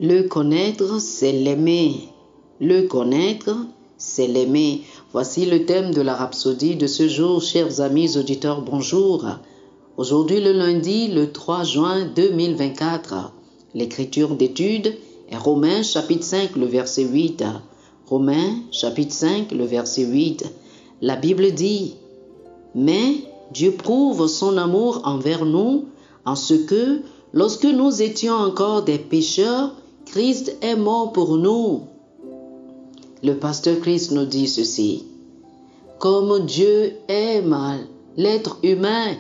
Le connaître, c'est l'aimer. Le connaître, c'est l'aimer. Voici le thème de la rhapsodie de ce jour, chers amis auditeurs, bonjour. Aujourd'hui, le lundi, le 3 juin 2024, l'écriture d'étude est Romains chapitre 5, le verset 8. Romains chapitre 5, le verset 8. La Bible dit: « Mais Dieu prouve son amour envers nous en ce que, lorsque nous étions encore des pécheurs, Christ est mort pour nous. » Le pasteur Christ nous dit ceci: « Comme Dieu aime l'être humain,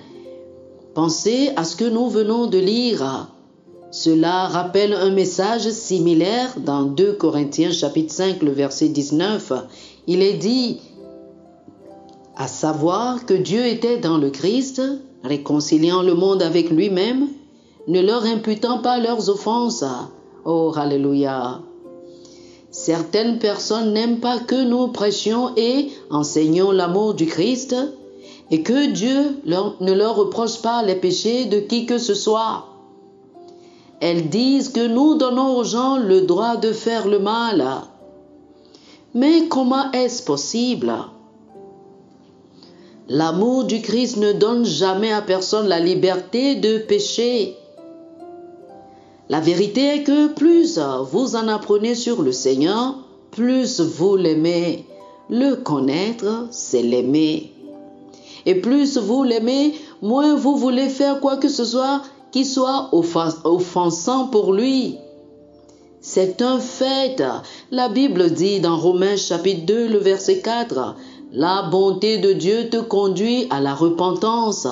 pensez à ce que nous venons de lire. Cela rappelle un message similaire dans 2 Corinthiens chapitre 5, le verset 19. Il est dit, à savoir que Dieu était dans le Christ, réconciliant le monde avec lui-même, ne leur imputant pas leurs offenses. Oh, alléluia! Certaines personnes n'aiment pas que nous prêchions et enseignions l'amour du Christ et que Dieu ne leur reproche pas les péchés de qui que ce soit. Elles disent que nous donnons aux gens le droit de faire le mal. Mais comment est-ce possible? L'amour du Christ ne donne jamais à personne la liberté de pécher. La vérité est que plus vous en apprenez sur le Seigneur, plus vous l'aimez. Le connaître, c'est l'aimer. Et plus vous l'aimez, moins vous voulez faire quoi que ce soit qui soit offensant pour lui. C'est un fait. La Bible dit dans Romains chapitre 2, le verset 4, « La bonté de Dieu te conduit à la repentance. »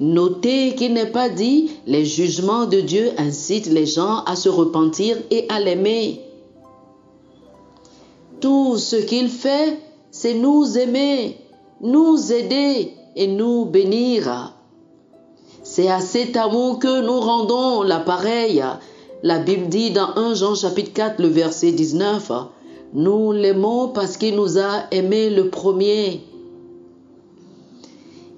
Notez qu'il n'est pas dit « Les jugements de Dieu incitent les gens à se repentir et à l'aimer. » Tout ce qu'il fait, c'est nous aimer, nous aider et nous bénir. C'est à cet amour que nous rendons l'appareil. La Bible dit dans 1 Jean chapitre 4, le verset 19, « Nous l'aimons parce qu'il nous a aimés le premier. »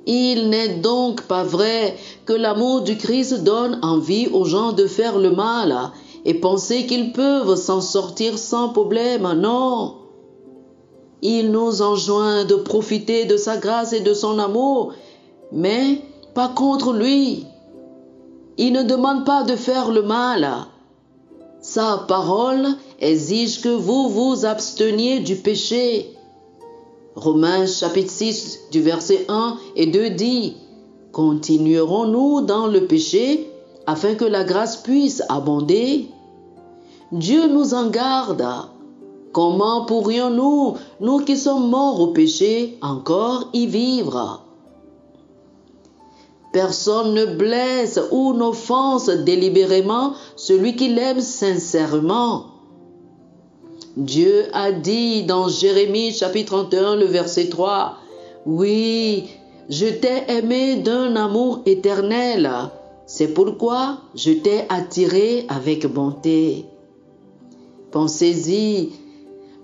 Il n'est donc pas vrai que l'amour du Christ donne envie aux gens de faire le mal et penser qu'ils peuvent s'en sortir sans problème. Non. Il nous enjoint de profiter de sa grâce et de son amour, mais pas contre lui. Il ne demande pas de faire le mal. Sa parole exige que vous vous absteniez du péché. Romains chapitre 6 du verset 1 et 2 dit: « Continuerons-nous dans le péché afin que la grâce puisse abonder? Dieu nous en garde. Comment pourrions-nous, nous qui sommes morts au péché, encore y vivre? » Personne ne blesse ou n'offense délibérément celui qui l'aime sincèrement. Dieu a dit dans Jérémie chapitre 31, le verset 3, « Oui, je t'ai aimé d'un amour éternel, c'est pourquoi je t'ai attiré avec bonté. » Pensez-y,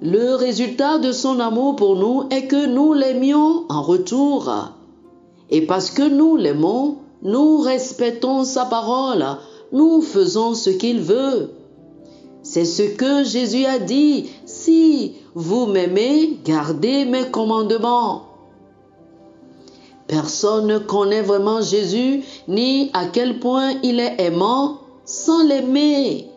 le résultat de son amour pour nous est que nous l'aimions en retour. Et parce que nous l'aimons, nous respectons sa parole, nous faisons ce qu'il veut. C'est ce que Jésus a dit, « Si vous m'aimez, gardez mes commandements. » Personne ne connaît vraiment Jésus, ni à quel point il est aimant, sans l'aimer.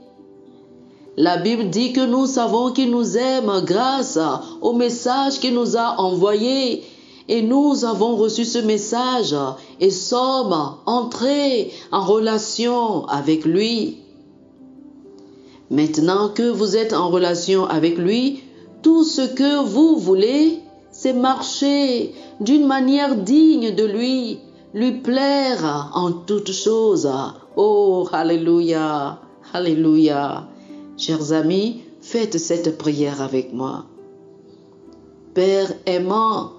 La Bible dit que nous savons qu'il nous aime grâce au message qu'il nous a envoyé. Et nous avons reçu ce message et sommes entrés en relation avec lui. Maintenant que vous êtes en relation avec lui, tout ce que vous voulez, c'est marcher d'une manière digne de lui plaire en toutes choses. Oh, alléluia, alléluia. Chers amis, faites cette prière avec moi. Père aimant,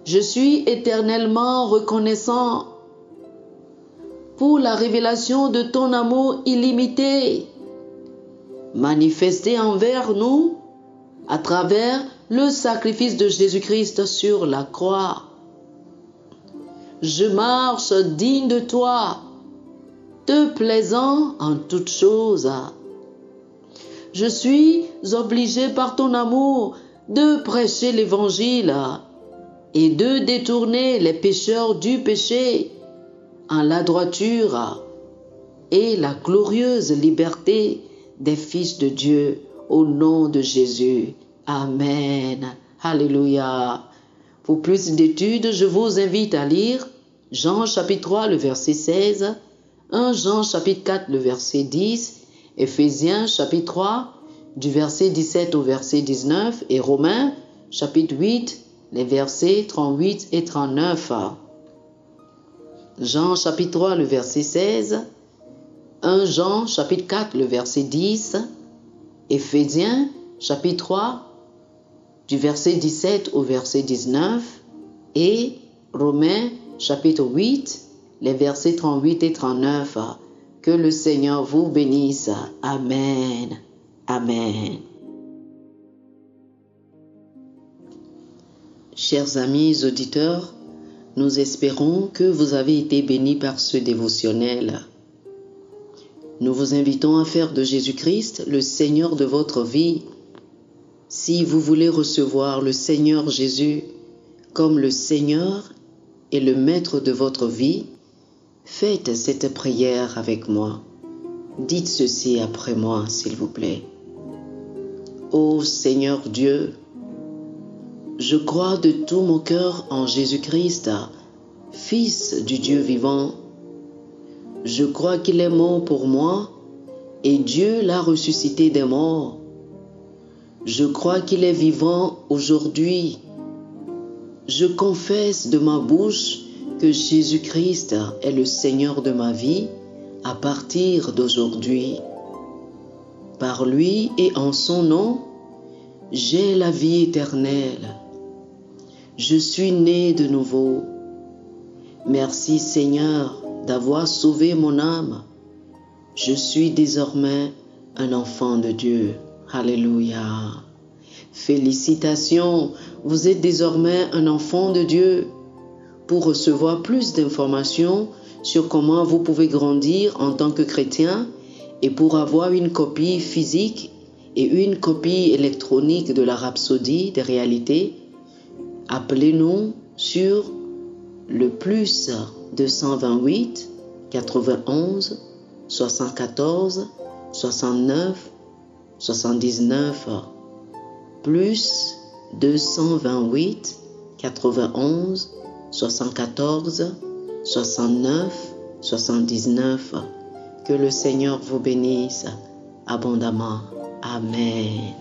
je suis éternellement reconnaissant pour la révélation de ton amour illimité, manifesté envers nous à travers le sacrifice de Jésus-Christ sur la croix. Je marche digne de toi te plaisant en toutes choses. Je suis obligé par ton amour de prêcher l'Évangile et de détourner les pécheurs du péché en la droiture et la glorieuse liberté des fils de Dieu au nom de Jésus. Amen. Alléluia. Pour plus d'études, je vous invite à lire Jean chapitre 3, le verset 16, 1 Jean chapitre 4, le verset 10, Éphésiens chapitre 3, du verset 17 au verset 19 et Romains chapitre 8, les versets 38 et 39. Jean chapitre 3, le verset 16, 1 Jean chapitre 4, le verset 10, Éphésiens chapitre 3, du verset 17 au verset 19 et Romains chapitre 8, les versets 38 et 39. Que le Seigneur vous bénisse. Amen. Amen. Chers amis auditeurs, nous espérons que vous avez été bénis par ce dévotionnel. Nous vous invitons à faire de Jésus-Christ le Seigneur de votre vie. Si vous voulez recevoir le Seigneur Jésus comme le Seigneur et le Maître de votre vie, faites cette prière avec moi. Dites ceci après moi, s'il vous plaît. Ô Seigneur Dieu, je crois de tout mon cœur en Jésus-Christ, Fils du Dieu vivant. Je crois qu'il est mort pour moi et Dieu l'a ressuscité des morts. Je crois qu'il est vivant aujourd'hui. Je confesse de ma bouche que Jésus-Christ est le Seigneur de ma vie à partir d'aujourd'hui. Par lui et en son nom, j'ai la vie éternelle. Je suis né de nouveau. Merci Seigneur d'avoir sauvé mon âme. Je suis désormais un enfant de Dieu. Alléluia. Félicitations, vous êtes désormais un enfant de Dieu. Pour recevoir plus d'informations sur comment vous pouvez grandir en tant que chrétien et pour avoir une copie physique et une copie électronique de la Rhapsodie des réalités, appelez-nous sur le plus 228 91 74 69 79 plus 228 91 74 69 79. Que le Seigneur vous bénisse abondamment. Amen.